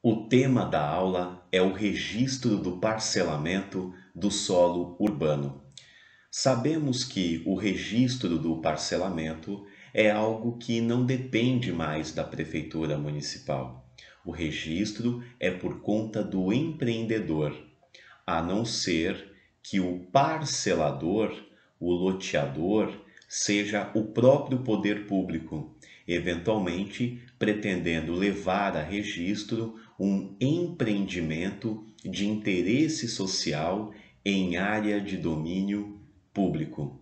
O tema da aula é o registro do parcelamento do solo urbano. Sabemos que o registro do parcelamento é algo que não depende mais da prefeitura municipal. O registro é por conta do empreendedor, a não ser que o parcelador, o loteador, seja o próprio poder público, eventualmente pretendendo levar a registro um empreendimento de interesse social em área de domínio público.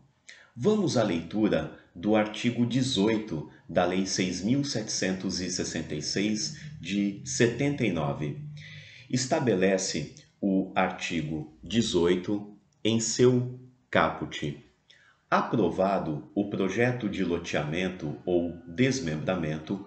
Vamos à leitura do artigo 18 da Lei 6.766 de 79. Estabelece o artigo 18 em seu caput. Aprovado o projeto de loteamento ou desmembramento,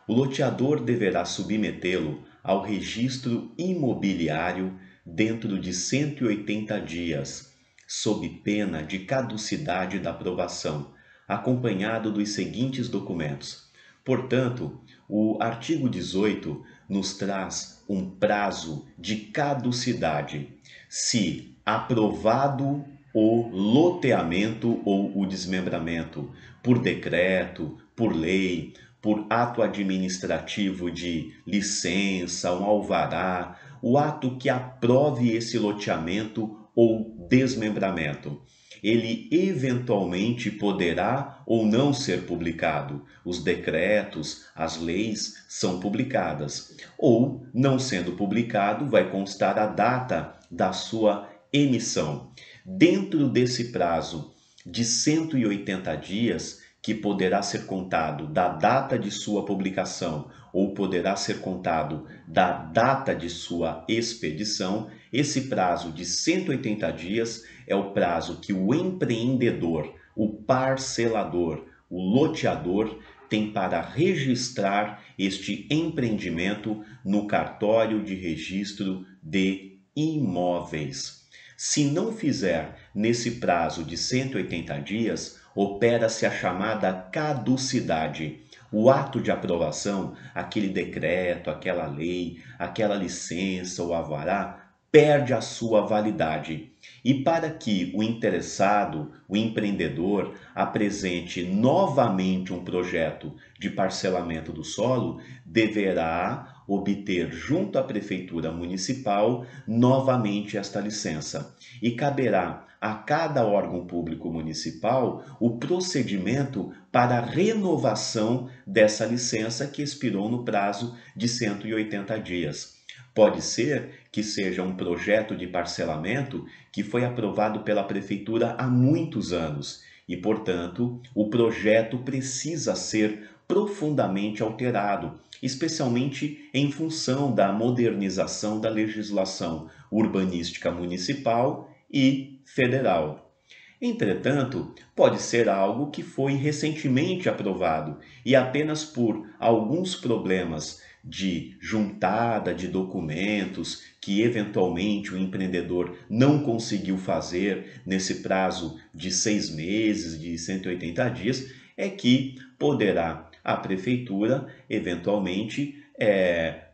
o loteador deverá submetê-lo ao registro imobiliário dentro de 180 dias, sob pena de caducidade da aprovação, acompanhado dos seguintes documentos. Portanto, o artigo 18 nos traz um prazo de caducidade se aprovado o loteamento ou o desmembramento por decreto, por lei, por ato administrativo de licença, um alvará, o ato que aprove esse loteamento ou desmembramento. Ele eventualmente poderá ou não ser publicado. Os decretos, as leis são publicadas. Ou, não sendo publicado, vai constar a data da sua emissão. Dentro desse prazo de 180 dias, que poderá ser contado da data de sua publicação ou poderá ser contado da data de sua expedição, esse prazo de 180 dias é o prazo que o empreendedor, o parcelador, o loteador tem para registrar este empreendimento no cartório de registro de imóveis. Se não fizer nesse prazo de 180 dias, opera-se a chamada caducidade. O ato de aprovação, aquele decreto, aquela lei, aquela licença ou alvará, perde a sua validade. E para que o interessado, o empreendedor, apresente novamente um projeto de parcelamento do solo, deverá obter junto à Prefeitura Municipal novamente esta licença. E caberá a cada órgão público municipal o procedimento para a renovação dessa licença que expirou no prazo de 180 dias. Pode ser que seja um projeto de parcelamento que foi aprovado pela prefeitura há muitos anos e, portanto, o projeto precisa ser profundamente alterado, especialmente em função da modernização da legislação urbanística municipal e federal. Entretanto, pode ser algo que foi recentemente aprovado e apenas por alguns problemas de juntada de documentos que eventualmente o empreendedor não conseguiu fazer nesse prazo de 6 meses, de 180 dias, é que poderá a prefeitura eventualmente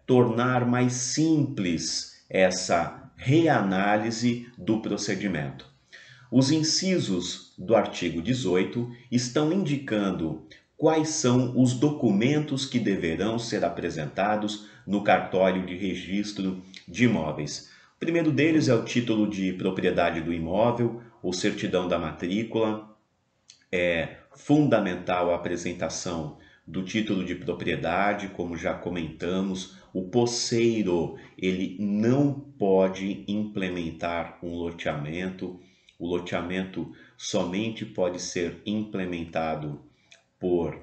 tornar mais simples essa reanálise do procedimento. Os incisos do artigo 18 estão indicando quais são os documentos que deverão ser apresentados no cartório de registro de imóveis. O primeiro deles é o título de propriedade do imóvel ou certidão da matrícula. É fundamental a apresentação do título de propriedade, como já comentamos. O posseiro, ele não pode implementar um loteamento. O loteamento somente pode ser implementado por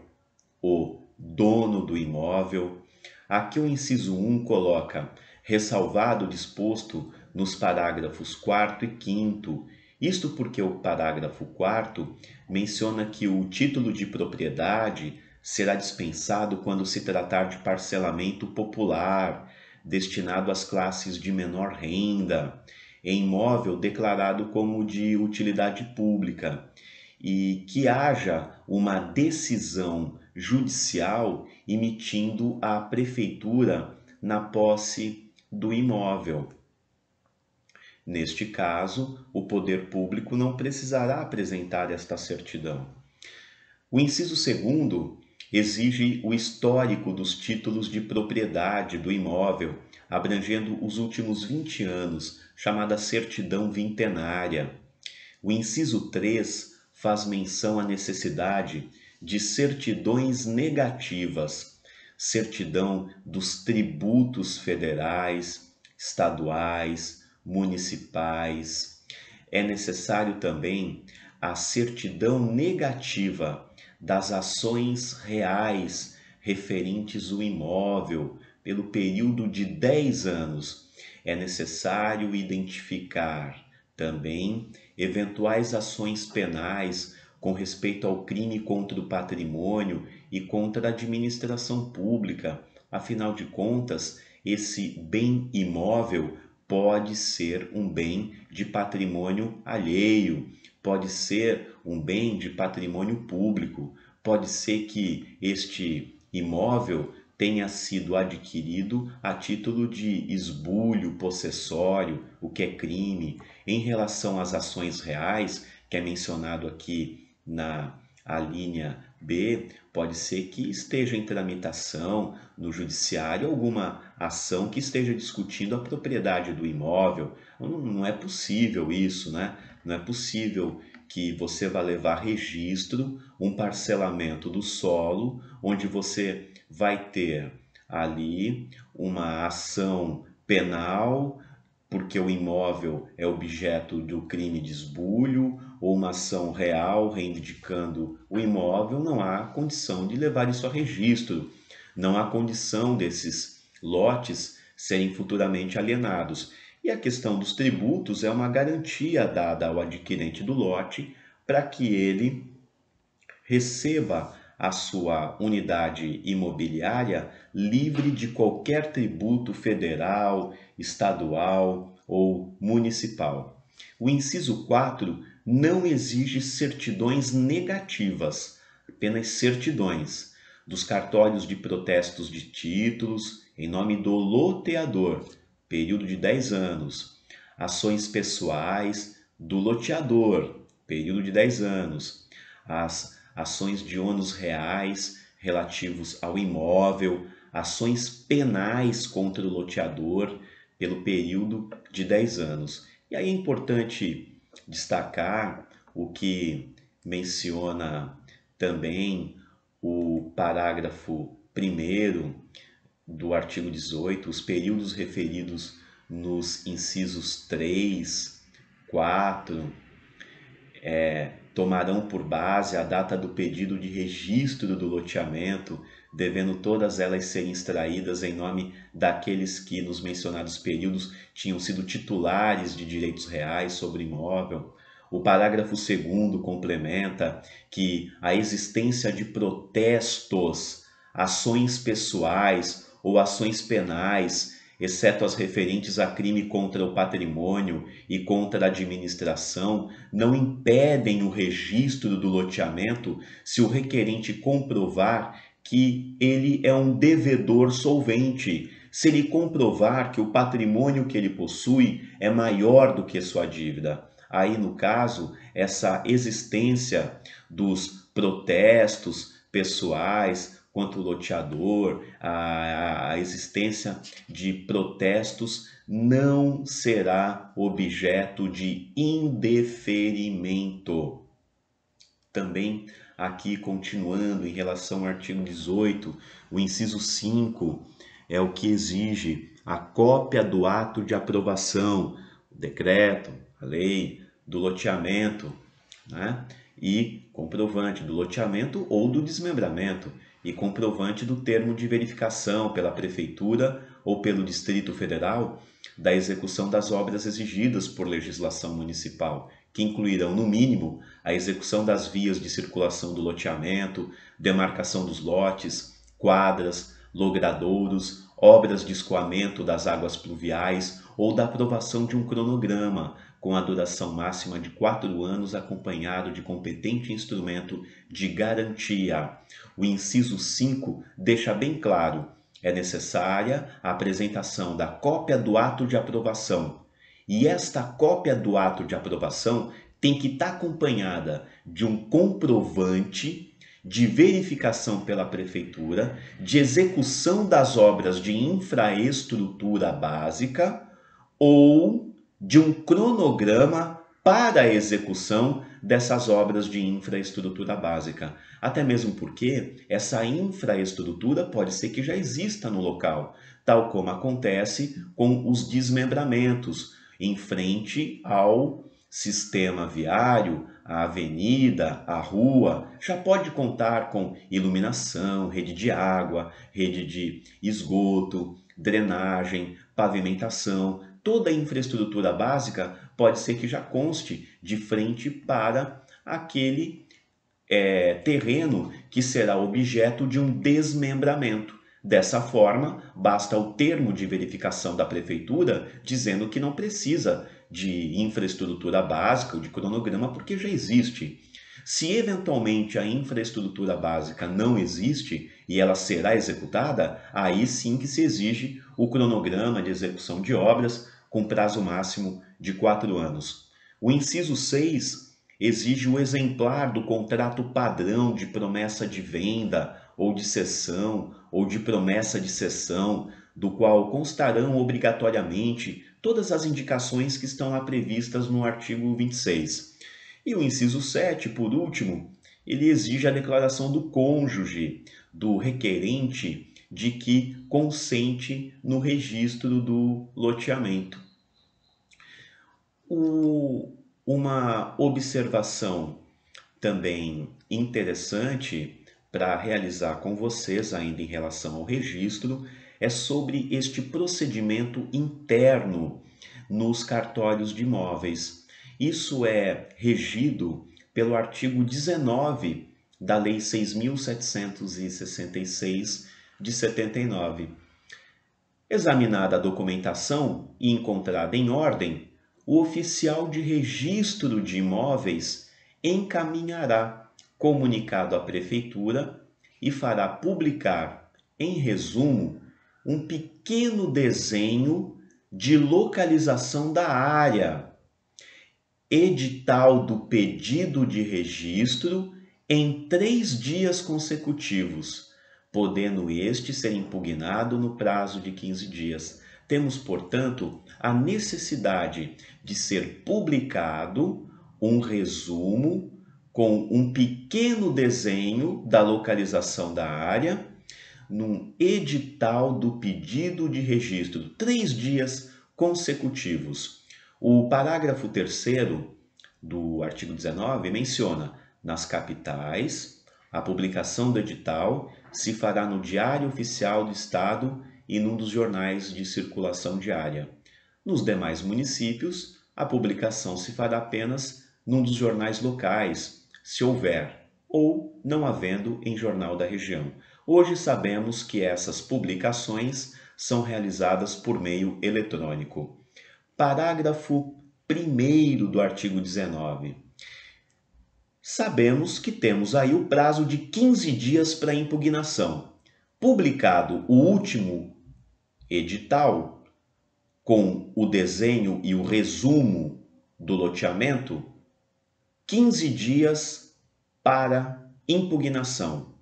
o dono do imóvel. Aqui o inciso 1 coloca ressalvado o disposto nos parágrafos 4º e 5º. Isto porque o parágrafo 4º menciona que o título de propriedade será dispensado quando se tratar de parcelamento popular, destinado às classes de menor renda, em imóvel declarado como de utilidade pública, e que haja uma decisão judicial emitindo a prefeitura na posse do imóvel. Neste caso, o poder público não precisará apresentar esta certidão. O inciso 2º exige o histórico dos títulos de propriedade do imóvel, abrangendo os últimos 20 anos, chamada certidão vintenária. O inciso 3 faz menção à necessidade de certidões negativas, certidão dos tributos federais, estaduais, municipais. É necessário também a certidão negativa das ações reais referentes ao imóvel pelo período de 10 anos. É necessário identificar também eventuais ações penais com respeito ao crime contra o patrimônio e contra a administração pública. Afinal de contas, esse bem imóvel pode ser um bem de patrimônio alheio, pode ser um bem de patrimônio público, pode ser que este imóvel tenha sido adquirido a título de esbulho possessório, o que é crime. Em relação às ações reais, que é mencionado aqui na linha B, pode ser que esteja em tramitação no judiciário alguma ação que esteja discutindo a propriedade do imóvel. Não é possível isso, né? Não é possível que você vá levar registro, um parcelamento do solo, onde você vai ter ali uma ação penal, porque o imóvel é objeto do crime de esbulho, ou uma ação real reivindicando o imóvel. Não há condição de levar isso a registro, não há condição desses lotes serem futuramente alienados. E a questão dos tributos é uma garantia dada ao adquirente do lote para que ele receba a sua unidade imobiliária livre de qualquer tributo federal, estadual ou municipal. O inciso 4 não exige certidões negativas, apenas certidões dos cartórios de protestos de títulos em nome do loteador, período de 10 anos, ações pessoais do loteador, período de 10 anos, as ações de ônus reais relativos ao imóvel, ações penais contra o loteador pelo período de 10 anos. E aí é importante destacar o que menciona também o parágrafo 1º do artigo 18, os períodos referidos nos incisos 3, 4, tomarão por base a data do pedido de registro do loteamento, devendo todas elas serem extraídas em nome daqueles que, nos mencionados períodos, tinham sido titulares de direitos reais sobre o imóvel. O parágrafo 2º complementa que a existência de protestos, ações pessoais ou ações penais, exceto as referentes a crime contra o patrimônio e contra a administração, não impedem o registro do loteamento se o requerente comprovar que ele é um devedor solvente, se ele comprovar que o patrimônio que ele possui é maior do que sua dívida. Aí, no caso, essa existência dos protestos pessoais contra o loteador, a existência de protestos não será objeto de indeferimento. Também aqui, continuando em relação ao artigo 18, o inciso 5 é o que exige a cópia do ato de aprovação, o decreto, a lei, do loteamento, né? E comprovante do loteamento ou do desmembramento, e comprovante do termo de verificação pela Prefeitura ou pelo Distrito Federal da execução das obras exigidas por legislação municipal, que incluirão, no mínimo, a execução das vias de circulação do loteamento, demarcação dos lotes, quadras, logradouros, obras de escoamento das águas pluviais ou da aprovação de um cronograma com a duração máxima de 4 anos acompanhado de competente instrumento de garantia. O inciso 5 deixa bem claro é necessária a apresentação da cópia do ato de aprovação. E esta cópia do ato de aprovação tem que estar acompanhada de um comprovante de verificação pela prefeitura, de execução das obras de infraestrutura básica ou de um cronograma para a execução dessas obras de infraestrutura básica. Até mesmo porque essa infraestrutura pode ser que já exista no local, tal como acontece com os desmembramentos em frente ao sistema viário, a avenida, a rua, já pode contar com iluminação, rede de água, rede de esgoto, drenagem, pavimentação. Toda a infraestrutura básica pode ser que já conste de frente para aquele terreno que será objeto de um desmembramento. Dessa forma, basta o termo de verificação da prefeitura dizendo que não precisa de infraestrutura básica ou de cronograma porque já existe. Se eventualmente a infraestrutura básica não existe e ela será executada, aí sim que se exige o cronograma de execução de obras com prazo máximo de 4 anos. O inciso 6 exige o exemplar do contrato padrão de promessa de venda ou de cessão ou de promessa de cessão, do qual constarão obrigatoriamente todas as indicações que estão lá previstas no artigo 26. E o inciso 7, por último, ele exige a declaração do cônjuge, do requerente, de que consente no registro do loteamento. Uma observação também interessante para realizar com vocês, ainda em relação ao registro, é sobre este procedimento interno nos cartórios de imóveis. Isso é regido pelo artigo 19 da Lei 6.766 de 79. Examinada a documentação e encontrada em ordem, o oficial de registro de imóveis encaminhará comunicado à prefeitura e fará publicar, em resumo, um pequeno desenho de localização da área, edital do pedido de registro em 3 dias consecutivos, podendo este ser impugnado no prazo de 15 dias. Temos, portanto, a necessidade de ser publicado um resumo com um pequeno desenho da localização da área num edital do pedido de registro, 3 dias consecutivos. O parágrafo 3º do artigo 19 menciona: nas capitais, a publicação do edital se fará no Diário Oficial do Estado e num dos jornais de circulação diária. Nos demais municípios, a publicação se fará apenas num dos jornais locais, se houver, ou não havendo em jornal da região. Hoje sabemos que essas publicações são realizadas por meio eletrônico. Parágrafo 1º do artigo 19. Sabemos que temos aí o prazo de 15 dias para impugnação. Publicado o último edital com o desenho e o resumo do loteamento, 15 dias para impugnação.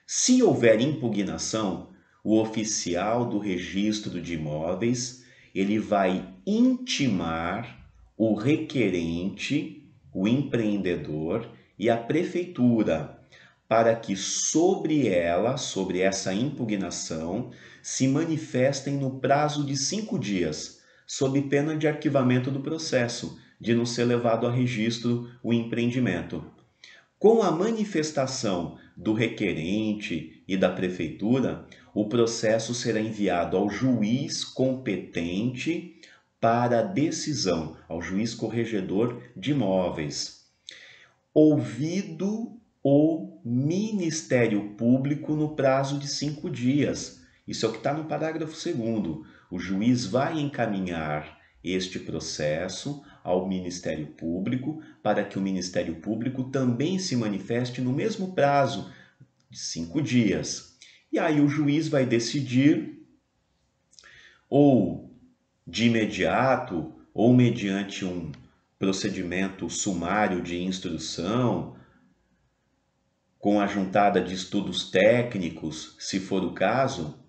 Se houver impugnação, o oficial do registro de imóveis, ele vai intimar o requerente, o empreendedor e a prefeitura, para que sobre essa impugnação, se manifestem no prazo de 5 dias, sob pena de arquivamento do processo, de não ser levado a registro o empreendimento. Com a manifestação do requerente e da prefeitura, o processo será enviado ao juiz competente para decisão, ao juiz corregedor de imóveis. Ouvido o Ministério Público no prazo de 5 dias. Isso é o que está no parágrafo 2º. O juiz vai encaminhar este processo ao Ministério Público para que o Ministério Público também se manifeste no mesmo prazo de 5 dias. E aí o juiz vai decidir, ou de imediato, ou mediante um procedimento sumário de instrução, com a juntada de estudos técnicos, se for o caso,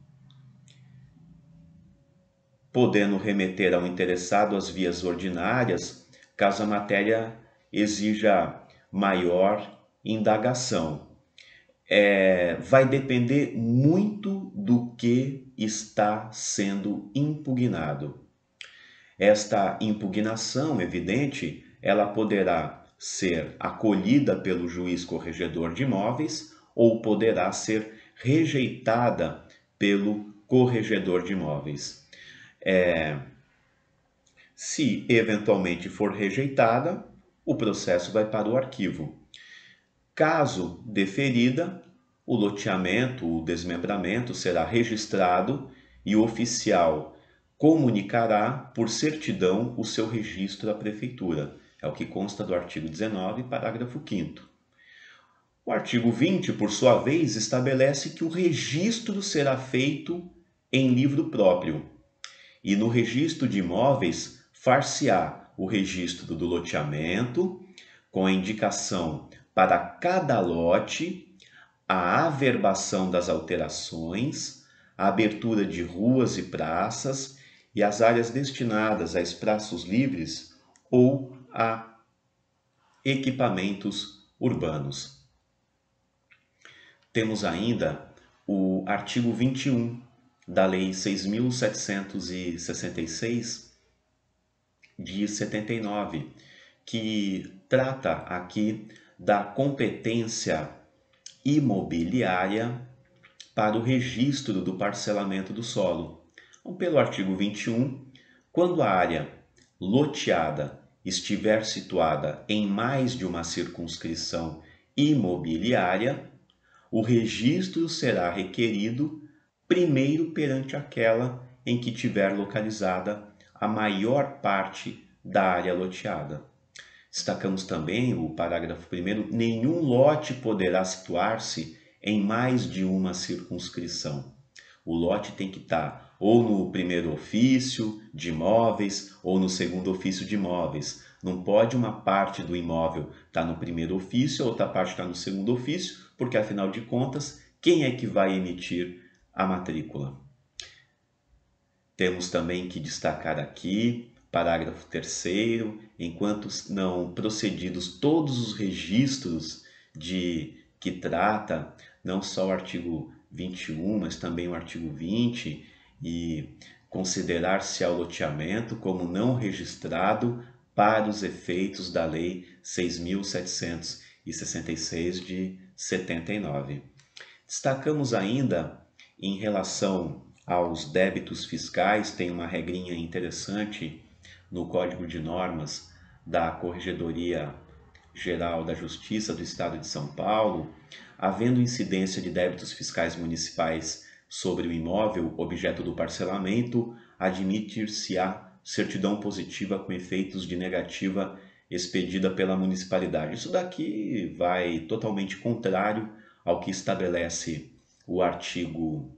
podendo remeter ao interessado às vias ordinárias, caso a matéria exija maior indagação. Vai depender muito do que está sendo impugnado. Esta impugnação, evidente, ela poderá ser acolhida pelo juiz corregedor de imóveis ou poderá ser rejeitada pelo corregedor de imóveis. Se eventualmente for rejeitada, o processo vai para o arquivo. Caso deferida, o loteamento, o desmembramento será registrado e o oficial comunicará por certidão o seu registro à prefeitura. É o que consta do artigo 19, parágrafo 5º. O artigo 20, por sua vez, estabelece que o registro será feito em livro próprio. E no registro de imóveis, far-se-á o registro do loteamento, com a indicação para cada lote, a averbação das alterações, a abertura de ruas e praças e as áreas destinadas a espaços livres ou a equipamentos urbanos. Temos ainda o artigo 21 da Lei 6.766 de 79, que trata aqui da competência imobiliária para o registro do parcelamento do solo. Então, pelo artigo 21, quando a área loteada estiver situada em mais de uma circunscrição imobiliária, o registro será requerido primeiro perante aquela em que tiver localizada a maior parte da área loteada. Destacamos também o parágrafo 1º, nenhum lote poderá situar-se em mais de uma circunscrição. O lote tem que estar ou no primeiro ofício de imóveis ou no segundo ofício de imóveis. Não pode uma parte do imóvel estar no primeiro ofício, outra parte estar no segundo ofício, porque afinal de contas, quem é que vai emitir a matrícula? Temos também que destacar aqui, parágrafo 3º, enquanto não procedidos todos os registros de que trata, não só o artigo 21, mas também o artigo 20, e considerar-se ao loteamento como não registrado para os efeitos da Lei 6.766 de 79. Destacamos ainda, em relação aos débitos fiscais, tem uma regrinha interessante no Código de Normas da Corregedoria Geral da Justiça do Estado de São Paulo, havendo incidência de débitos fiscais municipais sobre o imóvel objeto do parcelamento, admitir-se-á certidão positiva com efeitos de negativa expedida pela municipalidade. Isso daqui vai totalmente contrário ao que estabelece o artigo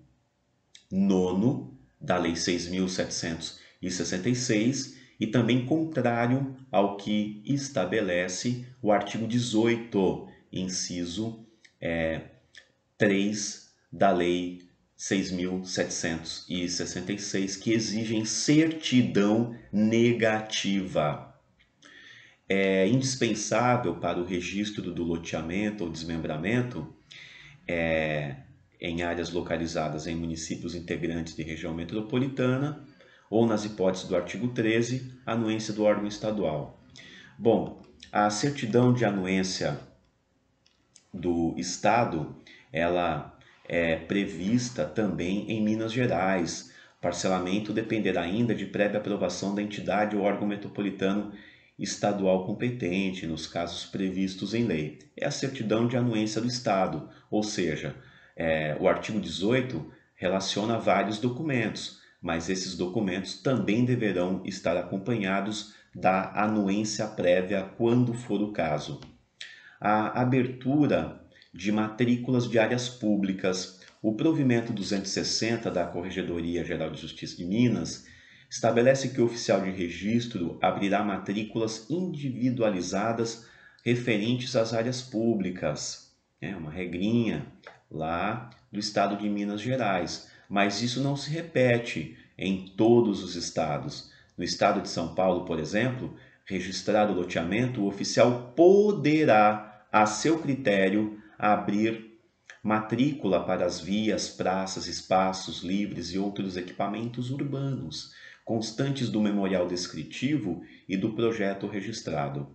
9º da Lei 6.766 e também contrário ao que estabelece o artigo 18, inciso 3 da Lei 6.766, que exigem certidão negativa. É indispensável para o registro do loteamento ou desmembramento em áreas localizadas em municípios integrantes de região metropolitana ou, nas hipóteses do artigo 13, anuência do órgão estadual. Bom, a certidão de anuência do Estado, ela é prevista também em Minas Gerais. Parcelamento dependerá ainda de prévia aprovação da entidade ou órgão metropolitano estadual competente, nos casos previstos em lei. É a certidão de anuência do Estado, ou seja, o artigo 18 relaciona vários documentos, mas esses documentos também deverão estar acompanhados da anuência prévia quando for o caso. A abertura de matrículas de áreas públicas O provimento 260 da Corregedoria Geral de Justiça de Minas estabelece que o oficial de registro abrirá matrículas individualizadas referentes às áreas públicas. É uma regrinha lá do estado de Minas Gerais, mas isso não se repete em todos os estados. No estado de São Paulo, por exemplo, registrado o loteamento, o oficial poderá, a seu critério, abrir matrícula para as vias, praças, espaços livres e outros equipamentos urbanos, constantes do memorial descritivo e do projeto registrado.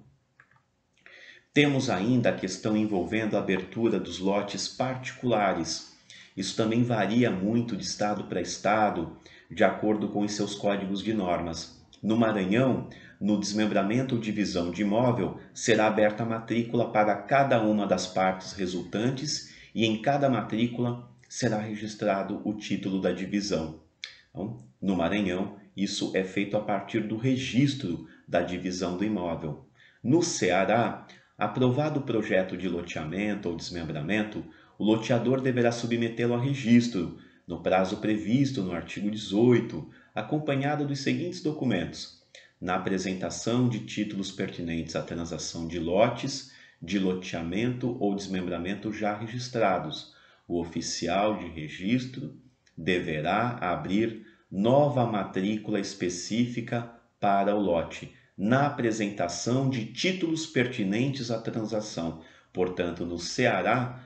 Temos ainda a questão envolvendo a abertura dos lotes particulares. Isso também varia muito de estado para estado, de acordo com os seus códigos de normas. No Maranhão, no desmembramento ou divisão de imóvel, será aberta a matrícula para cada uma das partes resultantes e em cada matrícula será registrado o título da divisão. Então, no Maranhão, isso é feito a partir do registro da divisão do imóvel. No Ceará, aprovado o projeto de loteamento ou desmembramento, o loteador deverá submetê-lo a registro, no prazo previsto no artigo 18, acompanhado dos seguintes documentos: na apresentação de títulos pertinentes à transação de lotes, de loteamento ou desmembramento já registrados, o oficial de registro deverá abrir nova matrícula específica para o lote, na apresentação de títulos pertinentes à transação. Portanto, no Ceará,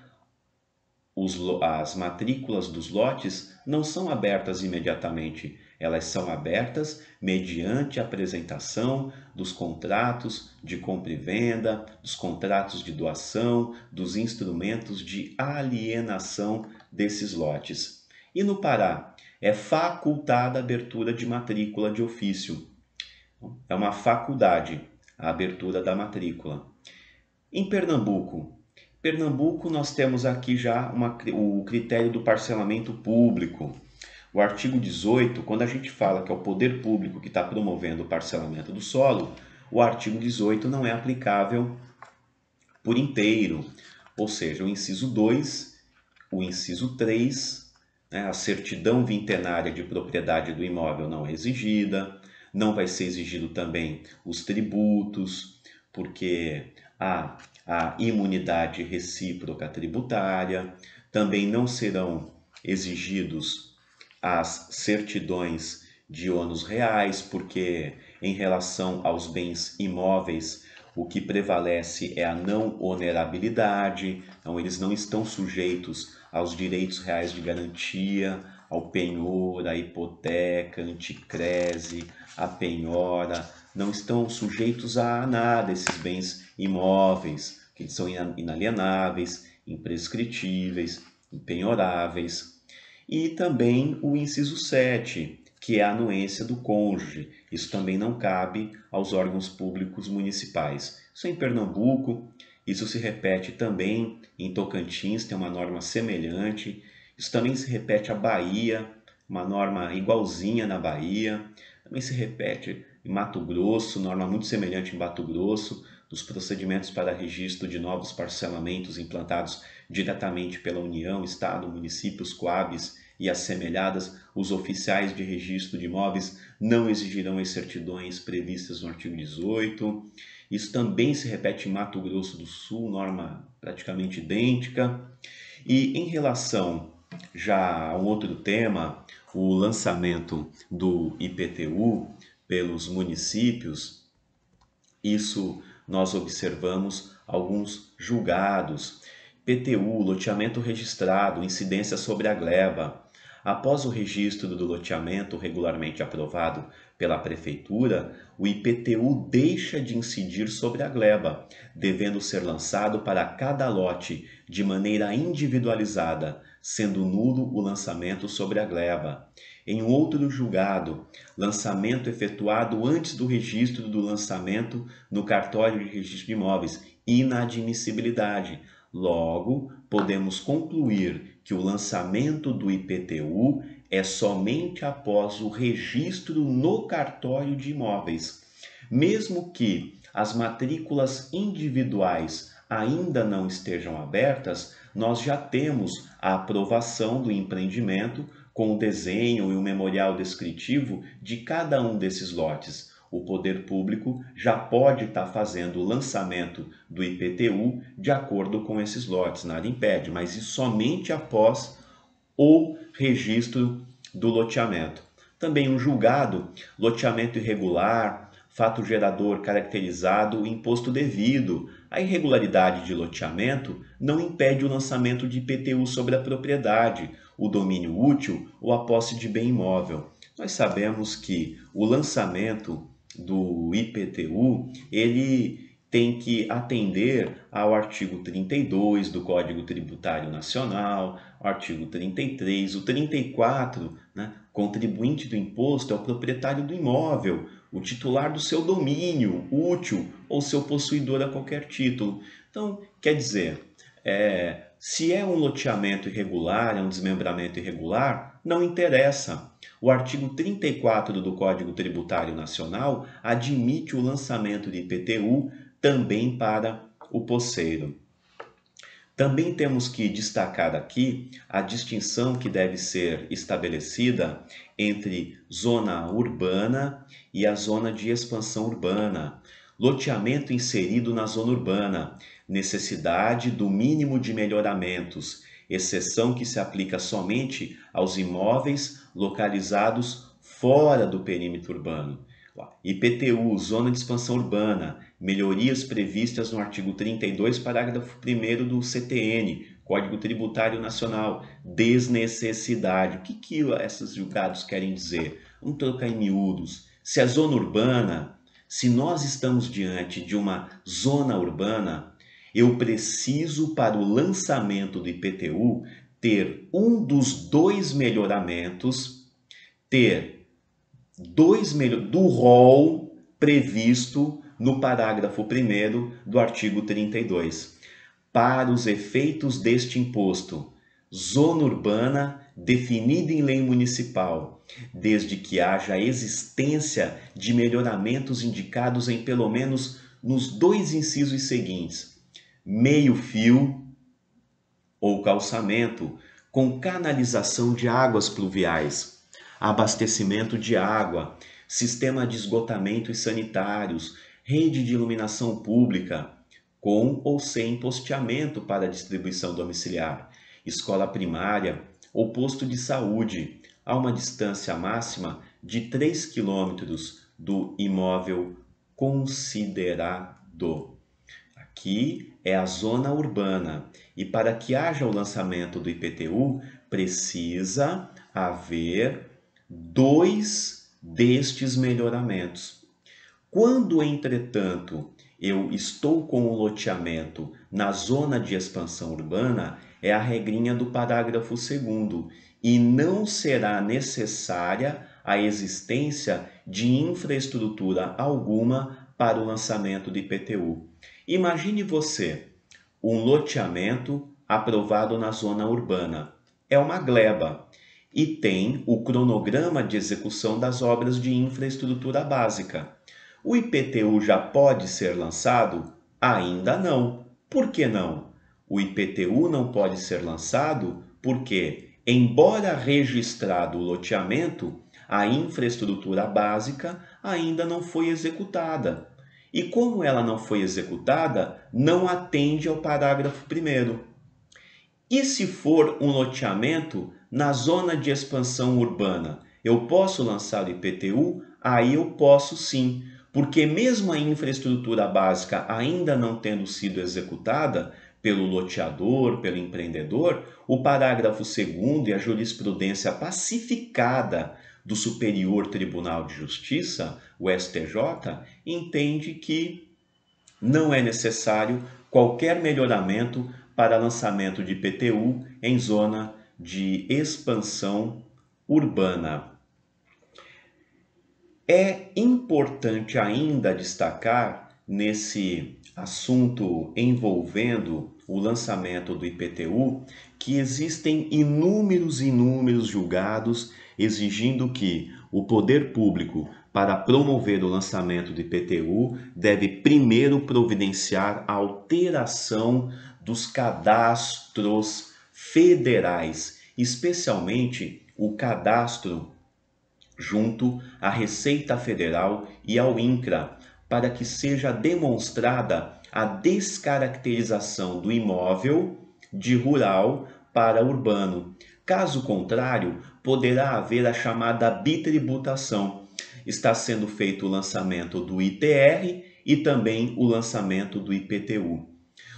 as matrículas dos lotes não são abertas imediatamente, elas são abertas mediante a apresentação dos contratos de compra e venda, dos contratos de doação, dos instrumentos de alienação desses lotes. E no Pará, é facultada a abertura de matrícula de ofício. É uma faculdade a abertura da matrícula. Em Pernambuco nós temos aqui já o critério do parcelamento público. O artigo 18, quando a gente fala que é o poder público que está promovendo o parcelamento do solo, o artigo 18 não é aplicável por inteiro. Ou seja, o inciso 2, o inciso 3, a certidão vintenária de propriedade do imóvel não é exigida, não vai ser exigido também os tributos, porque há a imunidade recíproca tributária, também não serão exigidos as certidões de ônus reais, porque em relação aos bens imóveis, o que prevalece é a não onerabilidade, então eles não estão sujeitos aos direitos reais de garantia, ao penhor, à hipoteca, anticrese, à penhora, não estão sujeitos a nada esses bens imóveis, que são inalienáveis, imprescritíveis, impenhoráveis. E também o inciso 7, que é a anuência do cônjuge. Isso também não cabe aos órgãos públicos municipais. Isso é em Pernambuco, isso se repete também em Tocantins, tem uma norma semelhante. Isso também se repete à Bahia, uma norma igualzinha na Bahia. Também se repete em Mato Grosso, norma muito semelhante em Mato Grosso, dos procedimentos para registro de novos parcelamentos implantados diretamente pela União, Estado, municípios, coabs e assemelhadas, os oficiais de registro de imóveis não exigirão as certidões previstas no artigo 18. Isso também se repete em Mato Grosso do Sul, norma praticamente idêntica. E em relação já a um outro tema, o lançamento do IPTU pelos municípios, isso nós observamos alguns julgados. IPTU, loteamento registrado, incidência sobre a gleba. Após o registro do loteamento regularmente aprovado pela Prefeitura, o IPTU deixa de incidir sobre a gleba, devendo ser lançado para cada lote de maneira individualizada, sendo nulo o lançamento sobre a gleba. Em outro julgado, lançamento efetuado antes do registro do lançamento no cartório de registro de imóveis, inadmissibilidade. Logo, podemos concluir que o lançamento do IPTU é somente após o registro no cartório de imóveis, mesmo que as matrículas individuais ainda não estejam abertas, nós já temos a aprovação do empreendimento com o desenho e o memorial descritivo de cada um desses lotes. O poder público já pode estar fazendo o lançamento do IPTU de acordo com esses lotes, nada impede, mas isso somente após o registro do loteamento. Também um julgado, loteamento irregular, fato gerador caracterizado, imposto devido. A irregularidade de loteamento não impede o lançamento de IPTU sobre a propriedade, o domínio útil ou a posse de bem imóvel. Nós sabemos que o lançamento do IPTU, ele tem que atender ao artigo 32 do Código Tributário Nacional, o artigo 33, o 34, né? Contribuinte do imposto é o proprietário do imóvel, o titular do seu domínio útil ou seu possuidor a qualquer título. Então, quer dizer, se é um loteamento irregular, é um desmembramento irregular, não interessa. O artigo 34 do Código Tributário Nacional admite o lançamento de IPTU também para o posseiro. Também temos que destacar aqui a distinção que deve ser estabelecida entre zona urbana e a zona de expansão urbana. Loteamento inserido na zona urbana, necessidade do mínimo de melhoramentos, exceção que se aplica somente aos imóveis localizados fora do perímetro urbano. IPTU, zona de expansão urbana, melhorias previstas no artigo 32, parágrafo 1º do CTN, Código Tributário Nacional, desnecessidade. O que esses julgados querem dizer? Vamos trocar em miúdos. Se a zona urbana, se nós estamos diante de uma zona urbana, eu preciso, para o lançamento do IPTU, ter um dos dois melhoramentos, ter do rol previsto no parágrafo 1º do artigo 32. Para os efeitos deste imposto, zona urbana definida em lei municipal, desde que haja existência de melhoramentos indicados em pelo menos nos dois incisos seguintes: meio-fio ou calçamento com canalização de águas pluviais, abastecimento de água, sistema de esgotamento e sanitários, rede de iluminação pública, com ou sem posteamento para distribuição domiciliar, escola primária ou posto de saúde, a uma distância máxima de 3 km do imóvel considerado. Aqui é a zona urbana e para que haja o lançamento do IPTU, precisa haver dois destes melhoramentos. Quando, entretanto, eu estou com o loteamento na zona de expansão urbana, é a regrinha do parágrafo 2º e não será necessária a existência de infraestrutura alguma para o lançamento do IPTU. Imagine você, um loteamento aprovado na zona urbana. É uma gleba e tem o cronograma de execução das obras de infraestrutura básica. O IPTU já pode ser lançado? Ainda não. Por que não? O IPTU não pode ser lançado porque, embora registrado o loteamento, a infraestrutura básica ainda não foi executada. E como ela não foi executada, não atende ao parágrafo 1º. E se for um loteamento na zona de expansão urbana, eu posso lançar o IPTU? Aí eu posso sim, porque mesmo a infraestrutura básica ainda não tendo sido executada pelo loteador, pelo empreendedor, o parágrafo 2º e a jurisprudência pacificada do Superior Tribunal de Justiça, o STJ, entende que não é necessário qualquer melhoramento para lançamento de IPTU em zona de expansão urbana. É importante ainda destacar nesse assunto envolvendo o lançamento do IPTU que existem inúmeros julgados exigindo que o poder público para promover o lançamento do IPTU, deve primeiro providenciar a alteração dos cadastros federais, especialmente o cadastro junto à Receita Federal e ao INCRA, para que seja demonstrada a descaracterização do imóvel de rural para urbano. Caso contrário, poderá haver a chamada bitributação. Está sendo feito o lançamento do ITR e também o lançamento do IPTU.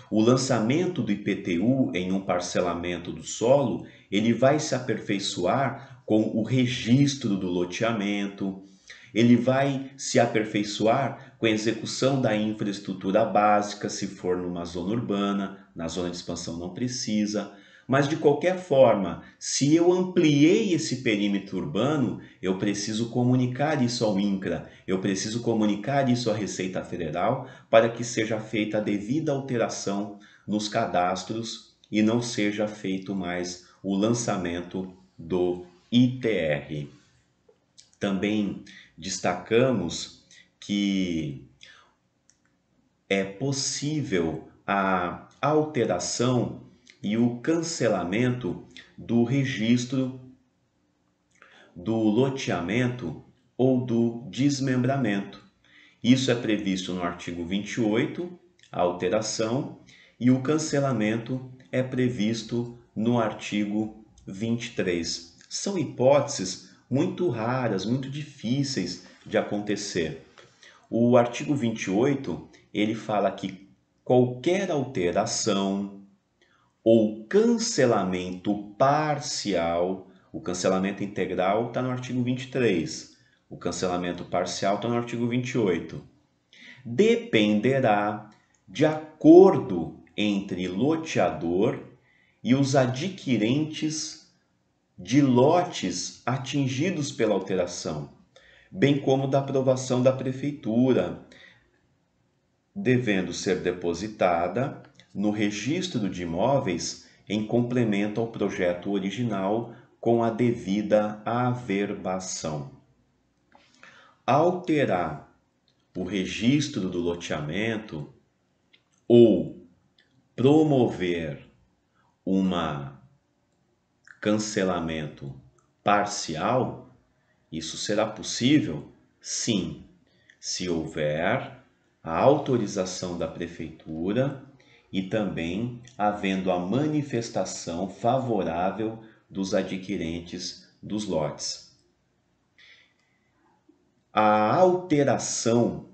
O lançamento do IPTU em um parcelamento do solo, ele vai se aperfeiçoar com o registro do loteamento, ele vai se aperfeiçoar com a execução da infraestrutura básica, se for numa zona urbana, na zona de expansão não precisa. Mas de qualquer forma, se eu ampliei esse perímetro urbano, eu preciso comunicar isso ao INCRA, eu preciso comunicar isso à Receita Federal para que seja feita a devida alteração nos cadastros e não seja feito mais o lançamento do ITR. Também destacamos que é possível a alteração e o cancelamento do registro do loteamento ou do desmembramento. Isso é previsto no artigo 28, a alteração, e o cancelamento é previsto no artigo 23. São hipóteses muito raras, muito difíceis de acontecer. O artigo 28, ele fala que qualquer alteração ou cancelamento parcial, o cancelamento integral está no artigo 23, o cancelamento parcial está no artigo 28, dependerá de acordo entre loteador e os adquirentes de lotes atingidos pela alteração, bem como da aprovação da prefeitura, devendo ser depositada no registro de imóveis em complemento ao projeto original com a devida averbação. Alterar o registro do loteamento ou promover uma cancelamento parcial, isso será possível? Sim, se houver a autorização da prefeitura e também havendo a manifestação favorável dos adquirentes dos lotes. A alteração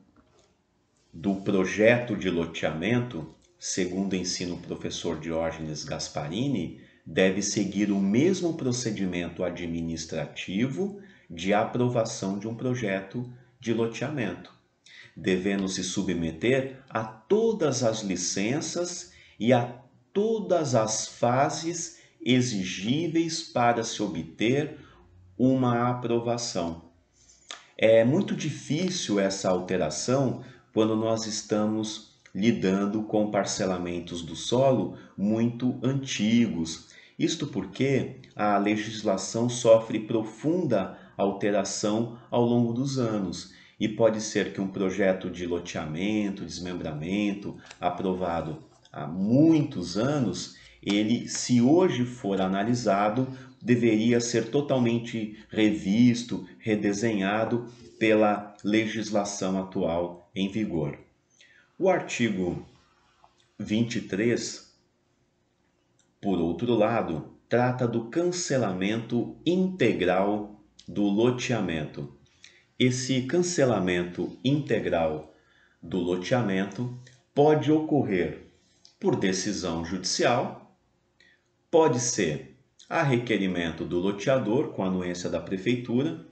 do projeto de loteamento, segundo ensina o professor Diógenes Gasparini, deve seguir o mesmo procedimento administrativo de aprovação de um projeto de loteamento, devendo se submeter a todas as licenças e a todas as fases exigíveis para se obter uma aprovação. É muito difícil essa alteração quando nós estamos lidando com parcelamentos do solo muito antigos. Isto porque a legislação sofre profunda alteração ao longo dos anos e pode ser que um projeto de loteamento, desmembramento, aprovado há muitos anos, ele, se hoje for analisado, deveria ser totalmente revisto, redesenhado pela legislação atual em vigor. O artigo 23, por outro lado, trata do cancelamento integral do loteamento. Esse cancelamento integral do loteamento pode ocorrer por decisão judicial, pode ser a requerimento do loteador com anuência da prefeitura,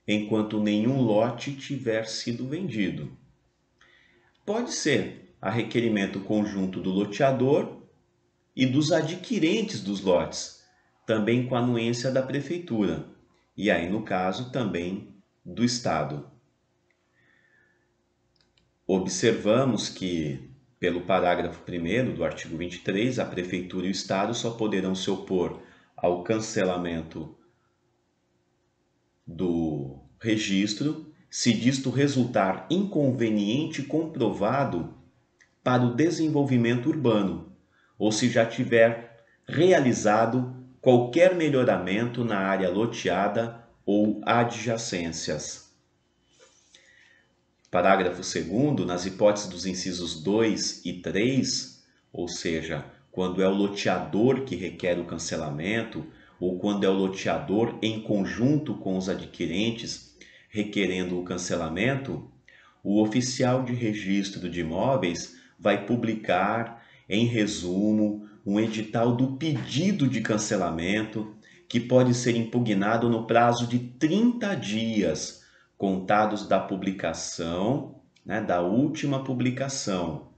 enquanto nenhum lote tiver sido vendido. Pode ser a requerimento conjunto do loteador e dos adquirentes dos lotes, também com anuência da prefeitura, e aí no caso também do Estado. Observamos que, pelo parágrafo 1º do artigo 23, a prefeitura e o Estado só poderão se opor ao cancelamento do registro se disto resultar inconveniente comprovado para o desenvolvimento urbano, ou se já tiver realizado qualquer melhoramento na área loteada ou adjacências. Parágrafo 2º, nas hipóteses dos incisos 2 e 3, ou seja, quando é o loteador que requer o cancelamento, ou quando é o loteador em conjunto com os adquirentes requerendo o cancelamento, o oficial de registro de imóveis vai publicar, em resumo, um edital do pedido de cancelamento que pode ser impugnado no prazo de 30 dias, contados da publicação, da última publicação.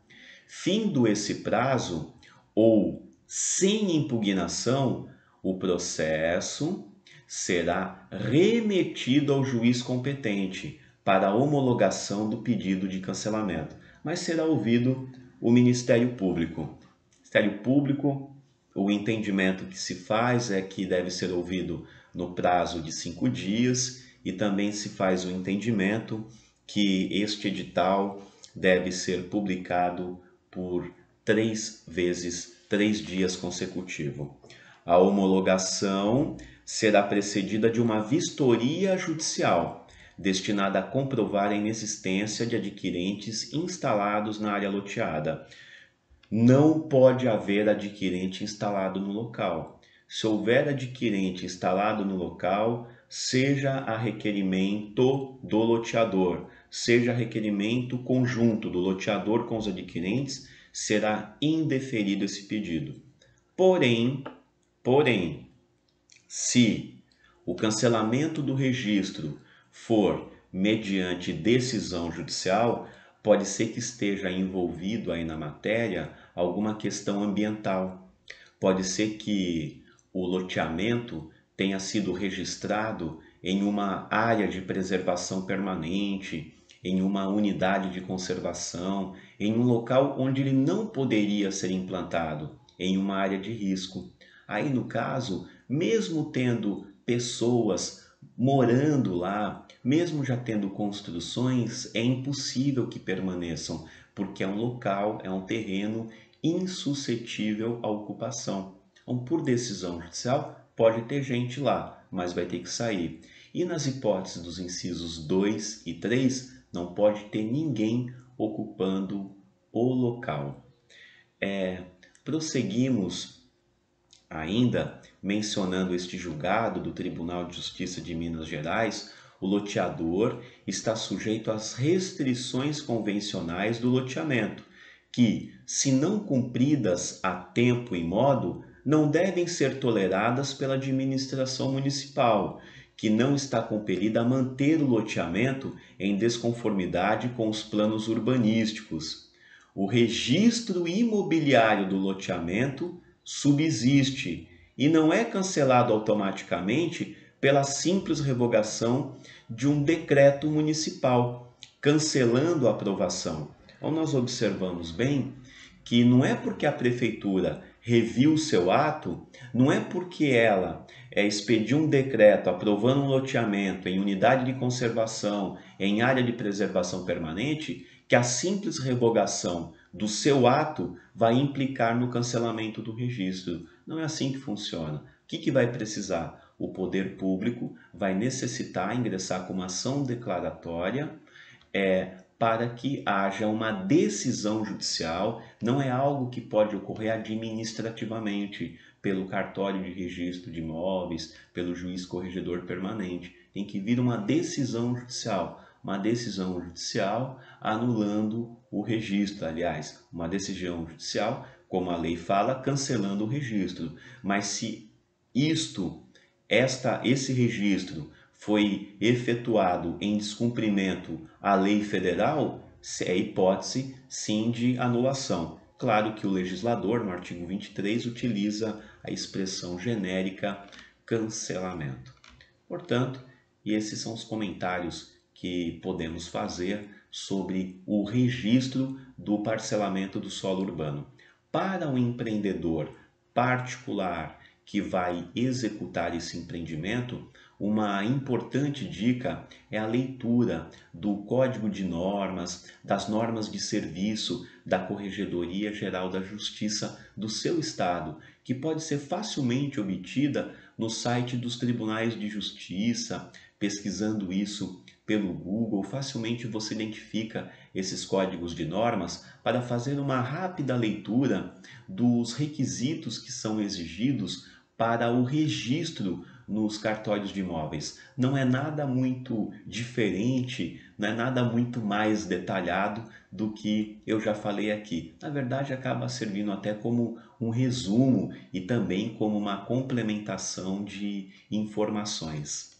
Findo esse prazo, ou sem impugnação, o processo será remetido ao juiz competente para a homologação do pedido de cancelamento, mas será ouvido o Ministério Público. Ministério Público, o entendimento que se faz é que deve ser ouvido no prazo de 5 dias e também se faz o entendimento que este edital deve ser publicado por 3 vezes, 3 dias consecutivos. A homologação será precedida de uma vistoria judicial, destinada a comprovar a inexistência de adquirentes instalados na área loteada. Não pode haver adquirente instalado no local. Se houver adquirente instalado no local, seja a requerimento do loteador, seja a requerimento conjunto do loteador com os adquirentes, será indeferido esse pedido. Porém, se o cancelamento do registro for mediante decisão judicial, pode ser que esteja envolvido aí na matéria alguma questão ambiental. Pode ser que o loteamento tenha sido registrado em uma área de preservação permanente, em uma unidade de conservação, em um local onde ele não poderia ser implantado, em uma área de risco. Aí, no caso, mesmo tendo pessoas morando lá, mesmo já tendo construções, é impossível que permaneçam, porque é um local, é um terreno insuscetível à ocupação. Então, por decisão judicial, pode ter gente lá, mas vai ter que sair. E nas hipóteses dos incisos 2 e 3, não pode ter ninguém ocupando o local. Prosseguimos ainda mencionando este julgado do Tribunal de Justiça de Minas Gerais. O loteador está sujeito às restrições convencionais do loteamento, que, se não cumpridas a tempo e modo, não devem ser toleradas pela administração municipal, que não está compelida a manter o loteamento em desconformidade com os planos urbanísticos. O registro imobiliário do loteamento subsiste e não é cancelado automaticamente pela simples revogação de um decreto municipal, cancelando a aprovação. Então, nós observamos bem que não é porque a prefeitura reviu o seu ato, não é porque ela expediu um decreto aprovando um loteamento em unidade de conservação, em área de preservação permanente, que a simples revogação do seu ato vai implicar no cancelamento do registro. Não é assim que funciona. O que vai precisar? O poder público vai necessitar ingressar com uma ação declaratória para que haja uma decisão judicial. Não é algo que pode ocorrer administrativamente pelo cartório de registro de imóveis, pelo juiz corregedor permanente. Tem que vir uma decisão judicial anulando o registro, aliás, uma decisão judicial, como a lei fala, cancelando o registro. Mas se esse registro foi efetuado em descumprimento à lei federal, é hipótese sim de anulação. Claro que o legislador, no artigo 23, utiliza a expressão genérica cancelamento. Portanto, esses são os comentários que podemos fazer sobre o registro do parcelamento do solo urbano. Para o empreendedor particular que vai executar esse empreendimento, uma importante dica é a leitura do Código de Normas, das normas de serviço da Corregedoria Geral da Justiça do seu estado, que pode ser facilmente obtida no site dos tribunais de justiça. Pesquisando isso pelo Google, facilmente você identifica esses códigos de normas para fazer uma rápida leitura dos requisitos que são exigidos para o registro nos cartórios de imóveis. Não é nada muito diferente, não é nada muito mais detalhado do que eu já falei aqui. Na verdade, acaba servindo até como um resumo e também como uma complementação de informações.